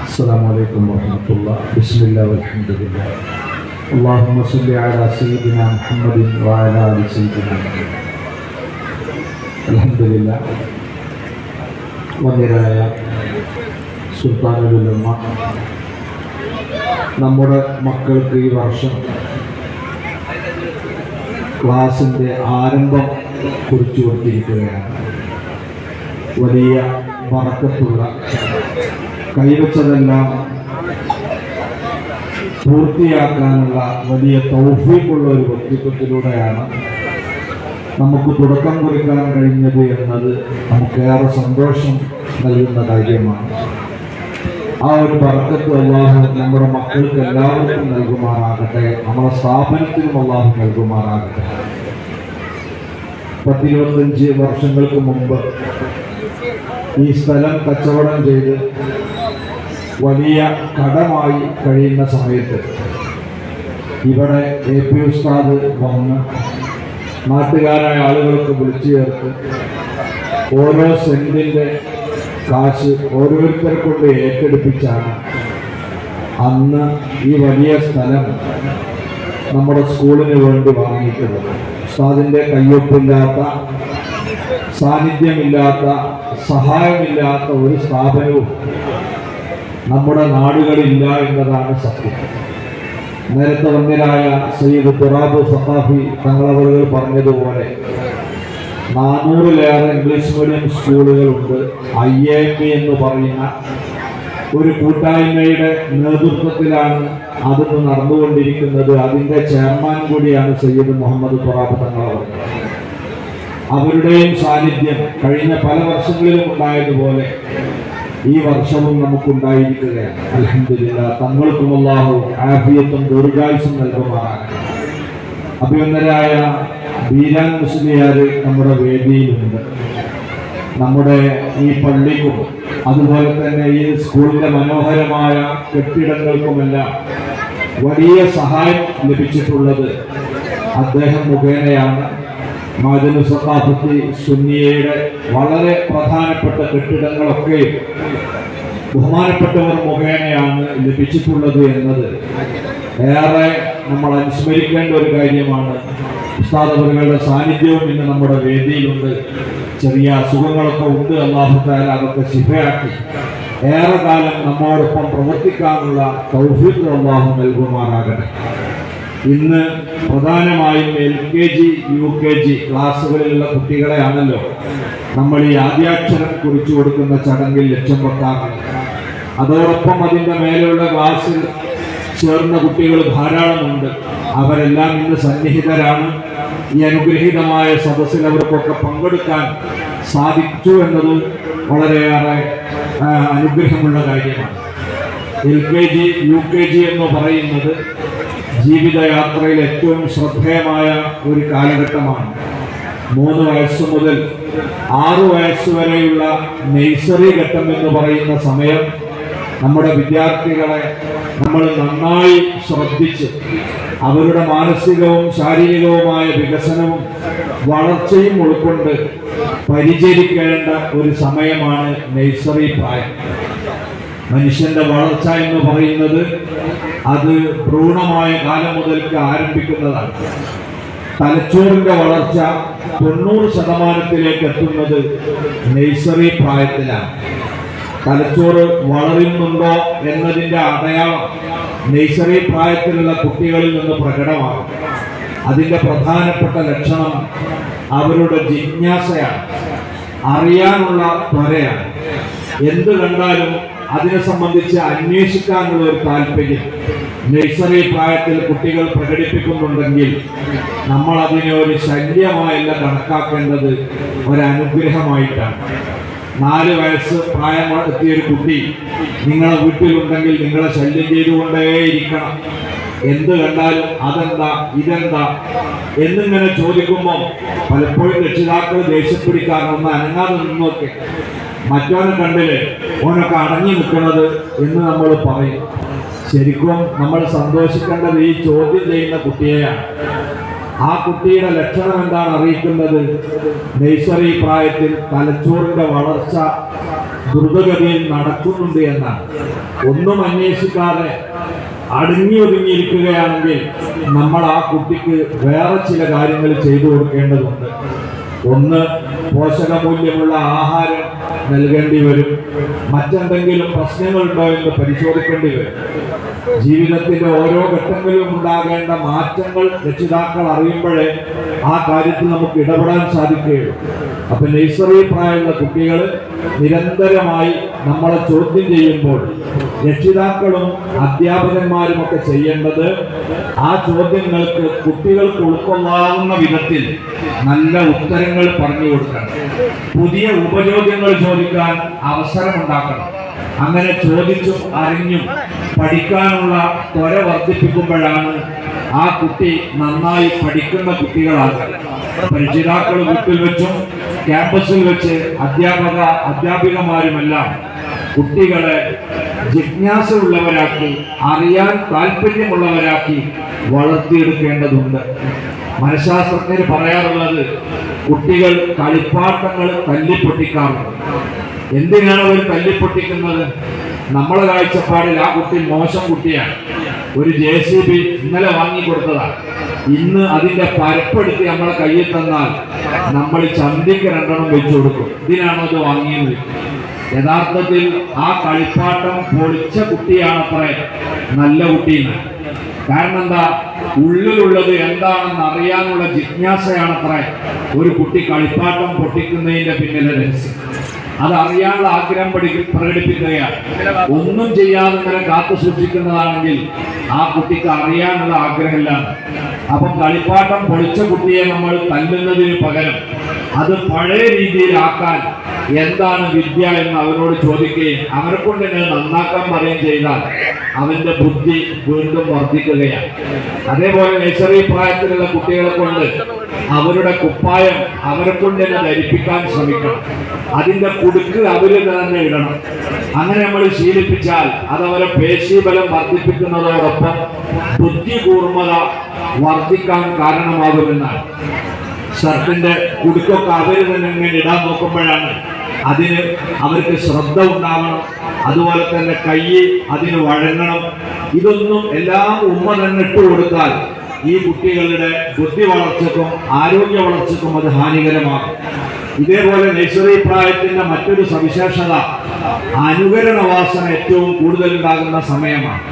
السلام عليكم ورحمة الله. بسم الله والحمد لله. اللهم صل على سيدنا محمد وعلى آل سيدنا محمد. الحمد لله. വന്യരായ സുൽത്താനുൽ ഉലമ നമ്മുടെ മക്കൾക്ക് ഈ വർഷം ക്ലാസിൻ്റെ ആരംഭം കുറിച്ചു കൊടുത്തിരിക്കുകയാണ്. വലിയ ബറക്കത്തുള്ള കൈവച്ചതെല്ലാം പൂർത്തിയാക്കാനുള്ള വലിയ തൗഫീഖുള്ള ഒരു വ്യക്തിത്വത്തിലൂടെയാണ് നമുക്ക് തുടക്കം കുറിക്കാൻ കഴിഞ്ഞത് എന്നത് നമുക്കേറെ സന്തോഷം നൽകുന്ന കാര്യമാണ്. ആ ഒരു ബറക്കത്ത് അല്ലാഹു നമ്മുടെ മക്കൾക്ക് എല്ലാവർക്കും നൽകുമാറാകട്ടെ. നമ്മുടെ സ്ഥാപനത്തിനും അല്ലാഹു നൽകുമാറാകട്ടെ. 10-25 വർഷങ്ങൾക്ക് മുമ്പ് ഈ സ്ഥലം കച്ചവടം ചെയ്ത് വലിയ കടമായി കഴിയുന്ന സമയത്ത് ഇവിടെ AP ഉസ്താദ് വന്ന് നാട്ടുകാരായ ആളുകൾക്ക് വിളിച്ചു ചേർത്ത് ഓരോ സെന്റിൻ്റെ കാശ് ഓരോരുത്തരെ കൊണ്ട് ഏറ്റെടുപ്പിച്ചാണ് അന്ന് ഈ വലിയ സ്ഥലം നമ്മുടെ സ്കൂളിന് വേണ്ടി വാങ്ങിയിട്ടുള്ളത്. ഉസ്താദിൻ്റെ കയ്യൊപ്പില്ലാത്ത, സാന്നിധ്യമില്ലാത്ത, സഹായമില്ലാത്ത ഒരു സ്ഥാപനവും നമ്മുടെ നാടുകളില്ല എന്നതാണ് സത്യം. നേരത്തെ വന്യരായ സയ്യിദ് തുറാബ് സഖാഫി തങ്ങളവറുകൾ പറഞ്ഞതുപോലെ 400-ലേറെ ഇംഗ്ലീഷ് മീഡിയം സ്കൂളുകളുണ്ട്. IAM എന്ന് പറയുന്ന ഒരു കൂട്ടായ്മയുടെ നേതൃത്വത്തിലാണ് അതൊന്ന് നടന്നുകൊണ്ടിരിക്കുന്നത്. അതിൻ്റെ ചെയർമാൻ കൂടിയാണ് സയ്യിദ് മുഹമ്മദ് തുറാബ് തങ്ങളവർ. അവരുടെയും സാന്നിധ്യം കഴിഞ്ഞ പല വർഷങ്ങളിലും ഉണ്ടായതുപോലെ ഈ വർഷവും നമുക്കുണ്ടായിരിക്കുകയാണ്. അൽഹംദുലില്ലാഹ്. തങ്ങൾക്കും അല്ലാഹു ആഫിയത്തും ദീർഘായുസ്സും നൽകുമാറാകട്ടെ. അഭിനന്ദനായ ബീരാൻ മുസ്ലിയാർ നമ്മുടെ വേദിയിലുണ്ട്. നമ്മുടെ ഈ പള്ളിക്കും അതുപോലെ തന്നെ ഈ സ്കൂളിൻ്റെ മനോഹരമായ കെട്ടിടങ്ങൾക്കുമെല്ലാം വലിയ സഹായം ലഭിച്ചിട്ടുള്ളത് അദ്ദേഹം മുഖേനയാണ്. മഅ്ദിനു സഖാഫത്തി സുന്നിയയുടെ വളരെ പ്രധാനപ്പെട്ട കെട്ടിടങ്ങളൊക്കെ ബഹുമാനപ്പെട്ടവർ മുഖേനയാണ് ലഭിച്ചിട്ടുള്ളത് എന്നത് ഏറെ നമ്മൾ അനുസ്മരിക്കേണ്ട ഒരു കാര്യമാണ്. ഉസ്താദ് അവരുടെ സാന്നിധ്യവും ഇന്ന് നമ്മുടെ വേദിയിലുണ്ട്. ചെറിയ അസുഖങ്ങളൊക്കെ ഉണ്ട്. അല്ലാഹു തആല അതൊക്കെ ശിഫയാക്കി ഏറെ കാലം നമ്മോടൊപ്പം പ്രവർത്തിക്കാനുള്ള തൗഫീഖ് അല്ലാഹു നൽകുമാറാകട്ടെ. ഇന്ന് പ്രധാനമായും LKG UKG ക്ലാസ്സുകളിലുള്ള കുട്ടികളെയാണല്ലോ നമ്മൾ ഈ ആദ്യാക്ഷരം കുറിച്ചു കൊടുക്കുന്ന ചടങ്ങിൽ ലക്ഷ്യം വെക്കാറുണ്ട്. അതോടൊപ്പം അതിൻ്റെ മേലെയുള്ള ക്ലാസ്സിൽ ചേർന്ന കുട്ടികൾ ധാരാളമുണ്ട്. അവരെല്ലാം ഇന്ന് സന്നിഹിതരാണ്. ഈ അനുഗ്രഹീതമായ സദസ്സിൽ അവർക്കൊക്കെ പങ്കെടുക്കാൻ സാധിച്ചു എന്നത് വളരെയേറെ അനുഗ്രഹമുള്ള കാര്യമാണ്. LKG UKG എന്ന് പറയുന്നത് ജീവിതയാത്രയിൽ ഏറ്റവും ശ്രദ്ധേയമായ ഒരു കാലഘട്ടമാണ്. 3 വയസ്സ് മുതൽ 6 വയസ്സ് വരെയുള്ള നഴ്സറി ഘട്ടം എന്ന് പറയുന്ന സമയം നമ്മുടെ വിദ്യാർത്ഥികളെ നമ്മൾ നന്നായി ശ്രദ്ധിച്ച് അവരുടെ മാനസികവും ശാരീരികവുമായ വികസനവും വളർച്ചയും ഉൾക്കൊണ്ട് പരിചരിക്കേണ്ട ഒരു സമയമാണ് നഴ്സറി പ്രായം. മനുഷ്യന്റെ വളർച്ച എന്ന് പറയുന്നത് അത് ഭ്രൂണമായ കാലം മുതൽക്ക് ആരംഭിക്കുന്നതാണ്. തലച്ചോറിന്റെ വളർച്ച 90% എത്തുന്നത് നഴ്സറി പ്രായത്തിലാണ്. തലച്ചോറ് വളരുന്നുണ്ടോ എന്നതിൻ്റെ അടയാളം നഴ്സറി പ്രായത്തിലുള്ള കുട്ടികളിൽ നിന്ന് പ്രകടമാകും. അതിൻ്റെ പ്രധാനപ്പെട്ട ലക്ഷണം അവരുടെ ജിജ്ഞാസയാണ്, അറിയാനുള്ള ത്വരയാണ്. എന്ത് കണ്ടാലും അതിനെ സംബന്ധിച്ച് അന്വേഷിക്കാനുള്ള ഒരു താല്പര്യം നഴ്സറി പ്രായത്തിൽ കുട്ടികൾ പ്രകടിപ്പിക്കുന്നുണ്ടെങ്കിൽ നമ്മൾ അതിനെ ഒരു ശല്യമായല്ല കണക്കാക്കേണ്ടത്, ഒരനുഗ്രഹമായിട്ടാണ്. 4 വയസ്സ് പ്രായമെത്തിയൊരു കുട്ടി നിങ്ങളെ വീട്ടിലുണ്ടെങ്കിൽ നിങ്ങളെ ശല്യം ചെയ്തുകൊണ്ടേയിരിക്കണം. എന്ത് കണ്ടാലും അതെന്താ ഇതെന്താ എന്നിങ്ങനെ ചോദിക്കുമ്പോൾ പലപ്പോഴും രക്ഷിതാക്കൾ ദേഷ്യപ്പിടിക്കാറുണ്ട്. ഒന്ന് അനങ്ങാതെ നിന്നൊക്കെ മറ്റോനെ കണ്ടില്ലേ ഓനൊക്കെ അടങ്ങി നിൽക്കുന്നത് എന്ന് നമ്മൾ പറയും. ശരിക്കും നമ്മൾ സന്തോഷിക്കേണ്ടത് ഈ ചോദ്യം ചെയ്യുന്ന കുട്ടിയെയാണ്. ആ കുട്ടിയുടെ ലക്ഷണം എന്താണ് അറിയിക്കുന്നത്? നഴ്സറി പ്രായത്തിൽ തലച്ചോറിന്റെ വളർച്ച ദ്രുതഗതിയിൽ നടക്കുന്നുണ്ട് എന്നാണ്. ഒന്നും അന്വേഷിക്കാതെ അടങ്ങി ഒതുങ്ങിയിരിക്കുകയാണെങ്കിൽ നമ്മൾ ആ കുട്ടിക്ക് വേറെ ചില കാര്യങ്ങൾ ചെയ്തു കൊടുക്കേണ്ടതുണ്ട്. ഒന്ന്, പോഷകമൂല്യമുള്ള ആഹാരം നൽകേണ്ടി വരും. മറ്റെന്തെങ്കിലും പ്രശ്നങ്ങളുണ്ടോ എന്ന് പരിശോധിക്കേണ്ടി വരും. ജീവിതത്തിന്റെ ഓരോ ഘട്ടങ്ങളിലും ഉണ്ടാകേണ്ട മാറ്റങ്ങൾ രക്ഷിതാക്കൾ അറിയുമ്പോഴേ ആ കാര്യത്തിൽ നമുക്ക് ഇടപെടാൻ സാധിക്കുകയുള്ളൂ. അപ്പൊ നഴ്സറി പ്രായമുള്ള കുട്ടികൾ നിരന്തരമായി നമ്മളെ ചോദ്യം ചെയ്യുമ്പോൾ രക്ഷിതാക്കളും അധ്യാപകന്മാരും ഒക്കെ ചെയ്യേണ്ടത് ആ ചോദ്യങ്ങൾക്ക് കുട്ടികൾക്ക് ഉൾക്കൊള്ളാവുന്ന വിധത്തിൽ നല്ല ഉത്തരങ്ങൾ പറഞ്ഞു കൊടുക്കണം. പുതിയ ഉപചോദ്യങ്ങൾ ചോദിക്കാൻ അവസരമുണ്ടാക്കണം. അങ്ങനെ ചോദിച്ചും അറിഞ്ഞും പഠിക്കാനുള്ള ത്വര വർദ്ധിപ്പിക്കുമ്പോഴാണ് ആ കുട്ടി നന്നായി പഠിക്കുന്ന കുട്ടികളാകുക. രക്ഷിതാക്കൾ വീട്ടിൽ വെച്ചും ക്യാമ്പസിൽ വെച്ച് അധ്യാപികമാരുമെല്ലാം കുട്ടികളെ ജിജ്ഞാസ ഉള്ളവരാക്കി, അറിയാൻ താല്പര്യമുള്ളവരാക്കി വളർത്തിയെടുക്കേണ്ടതുണ്ട്. മനഃശാസ്ത്രജ്ഞർ പറയാറുള്ളത് കുട്ടികൾ കളിപ്പാട്ടങ്ങൾ തല്ലിപ്പൊട്ടിക്കാറുണ്ട്. എന്തിനാണ് അവർ തല്ലിപ്പൊട്ടിക്കുന്നത്? നമ്മളെ കാഴ്ചപ്പാടിൽ ആ കുട്ടി മോശം കുട്ടിയാണ്. ഒരു JCB ഇന്നലെ വാങ്ങിക്കൊടുത്തതാണ്. ഇന്ന് അതിന്റെ പരപ്പെടുത്തി നമ്മളെ കയ്യിൽ തന്നാൽ നമ്മൾ ചന്തിക്ക് 2 വെച്ചു കൊടുക്കും. ഇതിനാണോ അത് വാങ്ങിയത്? യഥാർത്ഥത്തിൽ ആ കളിപ്പാട്ടം പൊളിച്ച കുട്ടിയാണത്രേ നല്ല കുട്ടീന്ന്. കാരണം എന്താ? ഉള്ളിലുള്ളത് എന്താണെന്ന് അറിയാനുള്ള ജിജ്ഞാസയാണത്രേ ഒരു കുട്ടി കളിപ്പാട്ടം പൊട്ടിക്കുന്നതിന്റെ പിന്നിലെ രഹസ്യം. അതറിയാനുള്ള ആഗ്രഹം പ്രകടിപ്പിക്കുകയാണ്. ഒന്നും ചെയ്യാതെ ഇങ്ങനെ കാത്തു സൂക്ഷിക്കുന്നതാണെങ്കിൽ ആ കുട്ടിക്ക് അറിയാനുള്ള ആഗ്രഹമില്ല. അപ്പം കളിപ്പാട്ടം പൊളിച്ച കുട്ടിയെ നമ്മൾ തല്ലുന്നതിന് പകരം അത് പഴയ രീതിയിലാക്കാൻ എന്താണ് വിദ്യ എന്ന് അവരോട് ചോദിക്കുകയും അവരെ കൊണ്ട് തന്നെ നന്നാക്കാൻ പറയുകയും ചെയ്താൽ അവന്റെ ബുദ്ധി വീണ്ടും വർദ്ധിക്കുകയാണ്. അതേപോലെ നഴ്സറി പ്രായത്തിലുള്ള കുട്ടികളെ കൊണ്ട് അവരുടെ കുപ്പായം അവരെ കൊണ്ട് തന്നെ ധരിപ്പിക്കാൻ ശ്രമിക്കണം. അതിന്റെ കുടുക്ക് അവര് തന്നെ ഇടണം. അങ്ങനെ നമ്മൾ ശീലിപ്പിച്ചാൽ അതവരെ പേശീബലം വർദ്ധിപ്പിക്കുന്നതോടൊപ്പം ബുദ്ധി കൂർമ്മത വർദ്ധിക്കാൻ കാരണമാകുമെന്നാണ്. ഷർട്ടിന്റെ കുടുക്കൊക്കെ അവര് തന്നെ ഇങ്ങനെ ഇടാൻ നോക്കുമ്പോഴാണ് അതിന് അവർക്ക് ശ്രദ്ധ ഉണ്ടാവണം. അതുപോലെ തന്നെ കൈ അതിന് വഴങ്ങണം. ഇതൊന്നും എല്ലാം ഉമ്മ തന്നെ ഇട്ട് കൊടുത്താൽ ഈ കുട്ടികളുടെ ബുദ്ധി വളർച്ചയ്ക്കും ആരോഗ്യ വളർച്ചയ്ക്കും അത് ഹാനികരമാകും. ഇതേപോലെ നഴ്സറി പ്രായത്തിന്റെ മറ്റൊരു സവിശേഷത അനുകരണ വാസന ഏറ്റവും കൂടുതൽ ഉണ്ടാകുന്ന സമയമാണ്.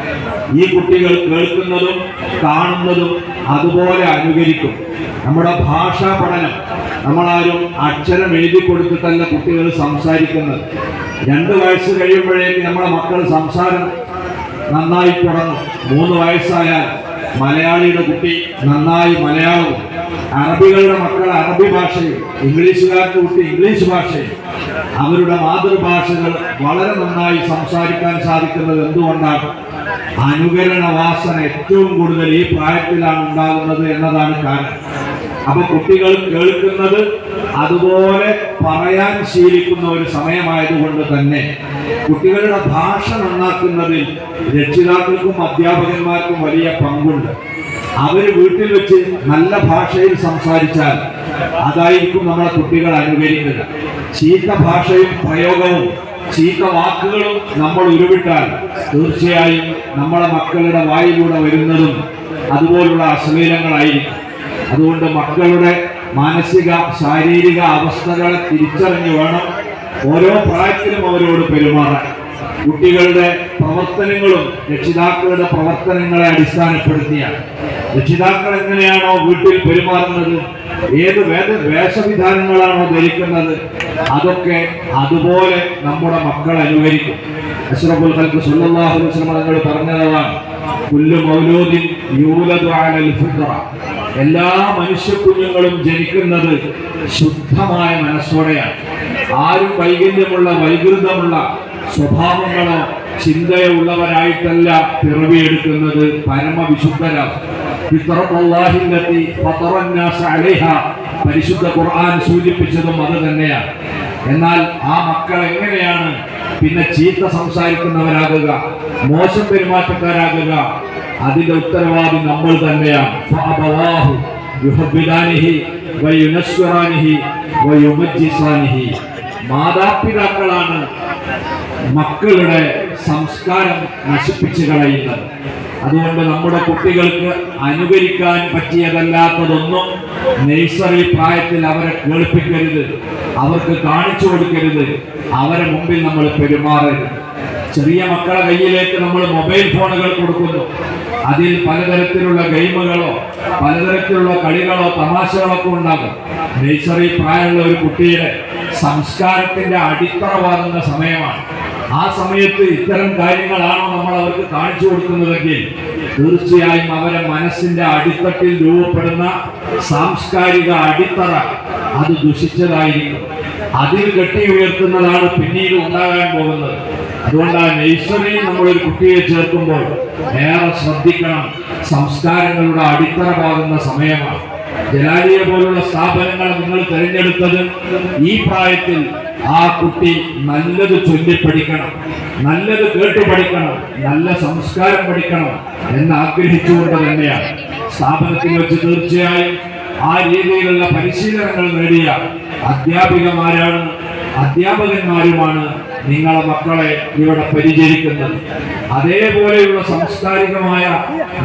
ഈ കുട്ടികൾ കേൾക്കുന്നതും കാണുന്നതും അതുപോലെ അനുകരിക്കും. നമ്മുടെ ഭാഷാ പഠനം നമ്മളാരും അക്ഷരം എഴുതി കൊടുത്തിട്ടല്ല കുട്ടികൾ സംസാരിക്കുന്നത്. 2 വയസ്സ് കഴിയുമ്പോഴേക്ക് നമ്മുടെ മക്കൾ സംസാരം നന്നായി തുടങ്ങും. 3 വയസ്സായാൽ മലയാളിയുടെ കുട്ടി നന്നായി മലയാളവും, അറബികളുടെ മക്കൾ അറബി ഭാഷയും, ഇംഗ്ലീഷുകാരുടെ കുട്ടി ഇംഗ്ലീഷ് ഭാഷയും, അവരുടെ മാതൃഭാഷകൾ വളരെ നന്നായി സംസാരിക്കാൻ സാധിക്കുന്നത് എന്തുകൊണ്ടാണ്? അനുകരണ വാസന ഏറ്റവും കൂടുതൽ ഈ പ്രായത്തിലാണ് ഉണ്ടാകുന്നത് എന്നതാണ് കാരണം. അപ്പൊ കുട്ടികൾ കേൾക്കുന്നത് അതുപോലെ പറയാൻ ശീലിക്കുന്ന ഒരു സമയമായതുകൊണ്ട് തന്നെ കുട്ടികളുടെ ഭാഷ നന്നാക്കുന്നതിൽ രക്ഷിതാക്കൾക്കും അധ്യാപകന്മാർക്കും വലിയ പങ്കുണ്ട്. അവര് വീട്ടിൽ വെച്ച് നല്ല ഭാഷയിൽ സംസാരിച്ചാൽ അതായിരിക്കും നമ്മളെ കുട്ടികൾ അനുകരിക്കുക. ചീത്ത ഭാഷയും പ്രയോഗവും ചീത്ത വാക്കുകളും നമ്മൾ ഉരുവിട്ടാൽ തീർച്ചയായും നമ്മളെ മക്കളുടെ വായിലൂടെ വരുന്നതും അതുപോലുള്ള അശ്ലീലങ്ങളായിരിക്കും. അതുകൊണ്ട് മക്കളുടെ മാനസിക ശാരീരിക അവസ്ഥകളെ തിരിച്ചറിഞ്ഞു വേണം ഓരോ പ്രായത്തിലും അവരോട് പെരുമാറാൻ. കുട്ടികളുടെ പ്രവർത്തനങ്ങളും രക്ഷിതാക്കളുടെ പ്രവർത്തനങ്ങളെ അടിസ്ഥാനപ്പെടുത്തിയാണ്. രക്ഷിതാക്കൾ എങ്ങനെയാണോ വീട്ടിൽ പെരുമാറുന്നത്, ഏത് വേഷവിധാനങ്ങളാണോ ധരിക്കുന്നത്, അതൊക്കെ അതുപോലെ നമ്മുടെ മക്കൾ അനുകരിക്കും. അഷ്റഫുൽ ഖൽഖ് സ്വല്ലല്ലാഹു അലൈഹി വസല്ലം തങ്ങൾ പറഞ്ഞതാണ്, കുല്ലു മൗലൂദിൻ യൂലദു അലൽ ഫിത്ര. എല്ലാ മനുഷ്യ കുഞ്ഞുങ്ങളും ജനിക്കുന്നത് ശുദ്ധമായ മനസ്സോടെയാണ്. ആരും വൈകല്യമുള്ള വൈകൃതമുള്ള സ്വഭാവങ്ങളോ ചിന്തയോ ഉള്ളവരായിട്ടല്ല പിറവിയെടുക്കുന്നത്. പരമവിശുദ്ധരാണ്. പരിശുദ്ധ ഖുർആൻ സൂചിപ്പിച്ചതും അത് തന്നെയാണ്. എന്നാൽ ആ മക്കൾ എങ്ങനെയാണ് പിന്നെ ചീത്ത സംസാരിക്കുന്നവരാകുക, മോശം പെരുമാറ്റക്കാരാകുക? അതിന്റെ ഉത്തരവാദി നമ്മൾ തന്നെയാണ്. മാതാപിതാക്കളാണ് മക്കളുടെ സംസ്കാരം നശിപ്പിച്ചു കളയുന്നത്. അതുകൊണ്ട് നമ്മുടെ കുട്ടികൾക്ക് അനുകരിക്കാൻ പറ്റിയതല്ലാത്തതൊന്നും നഴ്സറി പ്രായത്തിൽ അവരെ കേൾപ്പിക്കരുത്, അവർക്ക് കാണിച്ചു കൊടുക്കരുത്, അവരെ മുമ്പിൽ നമ്മൾ പെരുമാറരുത്. ചെറിയ മക്കളെ കയ്യിലേക്ക് നമ്മൾ മൊബൈൽ ഫോണുകൾ കൊടുക്കുന്നു. അതിൽ പലതരത്തിലുള്ള ഗെയിമുകളോ പലതരത്തിലുള്ള കളികളോ തമാശകളൊക്കെ ഉണ്ടാകും. നഴ്സറി പ്രായമുള്ള ഒരു കുട്ടിയുടെ സംസ്കാരത്തിന്റെ അടിത്തറ വാങ്ങുന്ന സമയമാണ്. ആ സമയത്ത് ഇത്തരം കാര്യങ്ങളാണോ നമ്മൾ അവർക്ക് കാണിച്ചു കൊടുക്കുന്നതെങ്കിൽ തീർച്ചയായും അവരെ മനസ്സിന്റെ അടിത്തട്ടിൽ രൂപപ്പെടുന്ന സാംസ്കാരിക അടിത്തറ അത് ദുഷിച്ചതായിരിക്കും. അതിൽ കെട്ടി ഉയർത്തുന്നതാണ് പിന്നീട് ഉണ്ടാകാൻ പോകുന്നത്. അതുകൊണ്ട് ആ നഴ്സറിയിൽ നമ്മളൊരു കുട്ടിയെ ചേർക്കുമ്പോൾ ഏറെ ശ്രദ്ധിക്കണം. സംസ്കാരങ്ങളുടെ അടിത്തറ പാകുന്ന സമയമാണ്. ജലാലിയെ പോലുള്ള സ്ഥാപനങ്ങൾ നിങ്ങൾ തിരഞ്ഞെടുത്തത് ഈ പ്രായത്തിൽ ആ കുട്ടി നല്ലത് ചൊല്ലിപ്പഠിക്കണം, നല്ലത് കേട്ടു പഠിക്കണം, നല്ല സംസ്കാരം പഠിക്കണം എന്ന് ആഗ്രഹിച്ചുകൊണ്ട് തന്നെയാണ്. സ്ഥാപനത്തിൽ വെച്ച് തീർച്ചയായും ആ രീതിയിലുള്ള പരിശീലനങ്ങൾ നേടിയ അധ്യാപകന്മാരുമാണ് നിങ്ങളെ മക്കളെ ഇവിടെ പരിചരിക്കുന്നത്. അതേപോലെയുള്ള സാംസ്കാരികമായ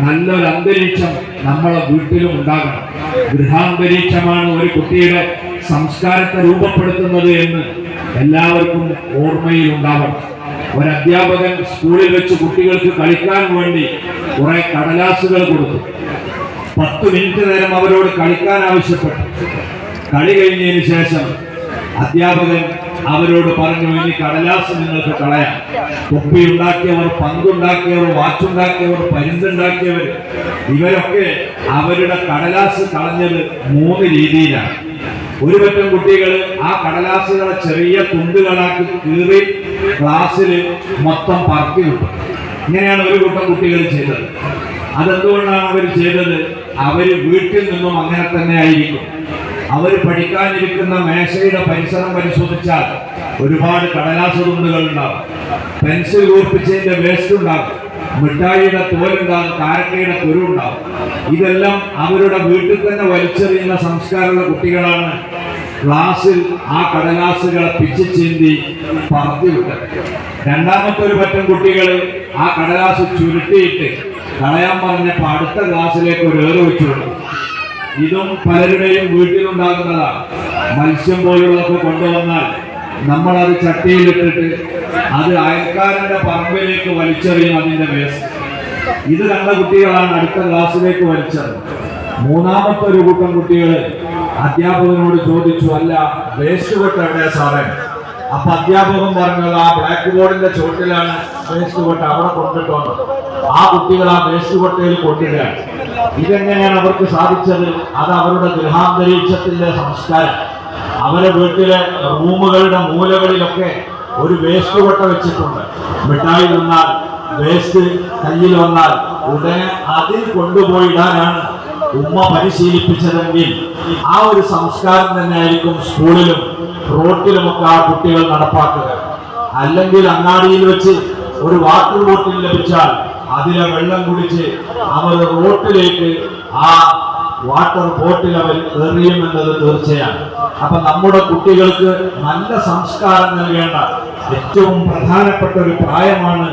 നല്ലൊരു അന്തരീക്ഷം നമ്മളെ വീട്ടിലും ഉണ്ടാകണം. ഗൃഹാന്തരീക്ഷമാണ് ഒരു കുട്ടിയുടെ സംസ്കാരത്തെ രൂപപ്പെടുത്തുന്നത് എന്ന് എല്ലാവർക്കും ഓർമ്മയിൽ ഉണ്ടാവണം. ഒരധ്യാപകൻ സ്കൂളിൽ വെച്ച് കുട്ടികൾക്ക് കളിക്കാൻ വേണ്ടി കുറെ കടലാസുകൾ കൊടുത്തു. 10 മിനിറ്റ് നേരം അവരോട് കളിക്കാൻ ആവശ്യപ്പെട്ടു. കളി കഴിഞ്ഞതിന് ശേഷം അധ്യാപകൻ അവരോട് പറഞ്ഞു, ഇനി കടലാസ് നിങ്ങൾക്ക് കളയാം. തൊപ്പി ഉണ്ടാക്കിയവർ, പന്തുണ്ടാക്കിയവർ, വാച്ചുണ്ടാക്കിയവർ, പരുന്തുണ്ടാക്കിയവർ, ഇവരൊക്കെ അവരുടെ കടലാസ് കളഞ്ഞത് 3 രീതിയിലാണ്. ഒരു പറ്റം കുട്ടികൾ ആ കടലാസുകളെ ചെറിയ തുണ്ടുകളാക്കി കീറി ക്ലാസ്സിൽ മൊത്തം പറക്കി വിട്ടു. ഇങ്ങനെയാണ് ഒരു കൂട്ടം കുട്ടികൾ ചെയ്തത്. അതെന്തുകൊണ്ടാണ് അവർ ചെയ്തത്? അവർ വീട്ടിൽ നിന്നും അങ്ങനെ തന്നെ ആയിരിക്കും. അവർ പഠിക്കാനിരിക്കുന്ന മേശയുടെ പരിസരം പരിശോധിച്ചാൽ ഒരുപാട് കടലാസ് തുണ്ടുകൾ ഉണ്ടാകും, പെൻസിൽ കൂർപ്പിച്ചതിന്റെ വേസ്റ്റ് ഉണ്ടാകും, മിഠായിയുടെ തോലുണ്ടാകും, കാരക്കയുടെ കുരുണ്ടാകും. ഇതെല്ലാം അവരുടെ വീട്ടിൽ തന്നെ വലിച്ചെറിയുന്ന സംസ്കാരമുള്ള കുട്ടികളാണ് ക്ലാസ്സിൽ ആ കടലാസുകളെ പിച്ചു ചീന്തി പറത്തി വിട്ടത്. രണ്ടാമത്തെ ഒരു പറ്റം കുട്ടികൾ ആ കടലാസ് ചുരുട്ടിയിട്ട് കളയാൻ പറഞ്ഞപ്പോൾ അടുത്ത ക്ലാസ്സിലേക്ക് ഒരു ഏറ് വെച്ചു കൊടുക്കും. ഇതും പലരുടെയും വീട്ടിലുണ്ടാകുന്നതാണ്. മത്സ്യം പോലുള്ളതൊക്കെ കൊണ്ടുവന്നാൽ നമ്മളത് ചട്ടിയിലിട്ടിട്ട് അത് അയൽക്കാരന്റെ പറമ്പിലേക്ക് വലിച്ചെറിയും അതിന്റെ വേസ്റ്റ്. ഇത് കണ്ട കുട്ടികളാണ് അടുത്ത ക്ലാസ്സിലേക്ക് വലിച്ചത്. മൂന്നാമത്തെ ഒരു കൂട്ടം കുട്ടികൾ അധ്യാപകനോട് ചോദിച്ചു, അല്ല വേസ്റ്റ് കൊട്ട് എവിടെയാ സാറേ? അപ്പൊ അധ്യാപകൻ പറഞ്ഞത് ആ ബ്ലാക്ക് ബോർഡിന്റെ ചോട്ടിലാണ് വേസ്റ്റ് കൊട്ട്, അവിടെ കൊണ്ടിട്ടുണ്ട്. ആ കുട്ടികൾ ആ വേസ്റ്റ് കൊട്ടയിൽ കൊണ്ടിടുകയാണ്. ഇതെങ്ങനെയാണ് അവർക്ക് സാധിച്ചത്? അത് അവരുടെ ഗൃഹാന്തരീക്ഷത്തിന്റെ സംസ്കാരം. അവരെ വീട്ടിലെ റൂമുകളുടെ മൂലകളിലൊക്കെ ഒരു വേസ്റ്റ് കൊട്ട വെച്ചിട്ടുണ്ട്. മിഠായി വന്നാൽ, വേസ്റ്റ് കയ്യിൽ വന്നാൽ ഉടനെ അതിൽ കൊണ്ടുപോയിടാനാണ് ഉമ്മ പരിശീലിപ്പിച്ചതെങ്കിൽ ആ ഒരു സംസ്കാരം തന്നെ ആയിരിക്കും സ്കൂളിലും റോട്ടിലുമൊക്കെ ആ കുട്ടികൾ നടപ്പാക്കുക. അല്ലെങ്കിൽ അങ്ങാടിയിൽ വെച്ച് ഒരു വാട്ടർ ബോട്ടിൽ ലഭിച്ചാൽ അതിലെ വെള്ളം കുടിച്ച് അവർ റോട്ടിലേക്ക് ആ വാട്ടർ ബോട്ടിൽ അവർ എറിയുമെന്നത് തീർച്ചയാണ്. അപ്പൊ നമ്മുടെ കുട്ടികൾക്ക് നല്ല സംസ്കാരം നൽകേണ്ട ഏറ്റവും പ്രധാനപ്പെട്ട ഒരു പ്രായമാണ്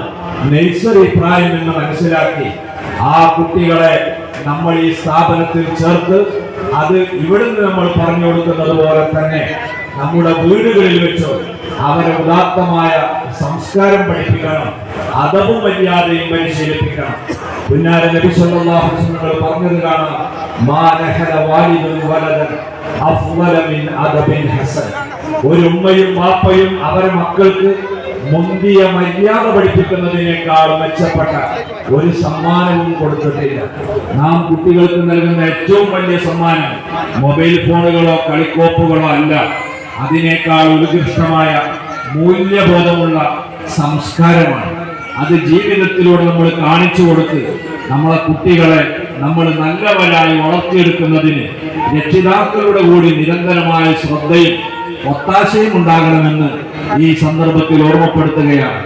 നഴ്സറി പ്രായം എന്ന് മനസ്സിലാക്കി ആ കുട്ടികളെ നമ്മൾ ഈ സ്ഥാപനത്തിൽ ചേർത്ത് അത് ഇവിടുന്ന് നമ്മൾ പറഞ്ഞു കൊടുക്കുന്നത് പോലെ തന്നെ നമ്മുടെ വീടുകളിൽ വെച്ചോ അവരെ ഉദാത്തമായ സംസ്കാരം പഠിപ്പിക്കണം, അദബും മര്യാദയും പരിശീലിപ്പിക്കണം. പുന്നാര നബി സല്ലല്ലാഹു അലൈഹി വസല്ലം പറഞ്ഞത് കാണാം, മാ നഹല വാലിദുൻ വലദൻ അഫ്ളല മിൻ അദബിൻ ഹസൻ. ഒരു ഉമ്മയും വാപ്പയും അവരെ മക്കൾക്ക് മുന്തിയ മര്യാദ പഠിപ്പിക്കുന്നതിനേക്കാൾ മെച്ചപ്പെട്ട ഒരു സമ്മാനവും കൊടുത്തിട്ടില്ല. നാം കുട്ടികൾക്ക് നൽകുന്ന ഏറ്റവും വലിയ സമ്മാനം മൊബൈൽ ഫോണുകളോ കളിക്കോപ്പുകളോ അല്ല. അതിനേക്കാൾ ഉത്കൃഷ്ടമായ മൂല്യബോധമുള്ള സംസ്കാരമാണ്. അത് ജീവിതത്തിലൂടെ നമ്മൾ കാണിച്ചു കൊടുത്ത് നമ്മളെ കുട്ടികളെ നമ്മൾ നല്ലവരായി വളർത്തിയെടുക്കുന്നതിന് രക്ഷിതാക്കളുടെ കൂടി നിരന്തരമായ ശ്രദ്ധയും ഒത്താശയും ഉണ്ടാകണമെന്ന് ഈ സന്ദർഭത്തിൽ ഓർമ്മപ്പെടുത്തുകയാണ്.